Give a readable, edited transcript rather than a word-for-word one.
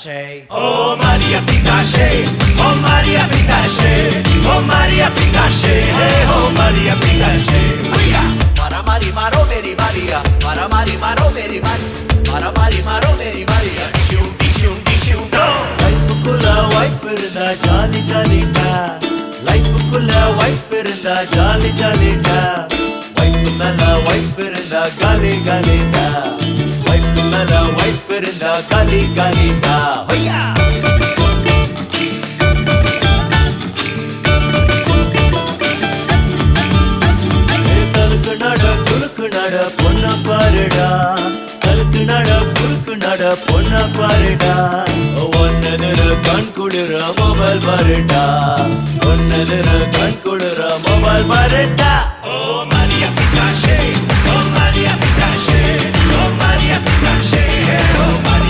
Oh Maria Picache, oh Maria Picache, oh Maria Picache, hey oh Maria Picache. Mara mari maro meri Maria, mara mari maro meri Maria, mara mari maro meri Maria. Shum go. Life kula wife irunda jolly jolly da. Life kula wife irunda jolly jolly da. Wife mela wife irunda gali gali da. Wife mela wife irunda gali gali da. Hoya. நட பொண்ண பாருடா கலுக்கு நட குறுக்கு நட பொண்ண பாருடா ஒன்னதுல கண் குளிர மொபைல் பாருடா ஒன்னதுல கண் குளிர மொபைல் பாருடா ஓ மரியா பிகாஷே ஓ மரியா பிகாஷே ஓ மரியா பிகாஷே ஓ மரியா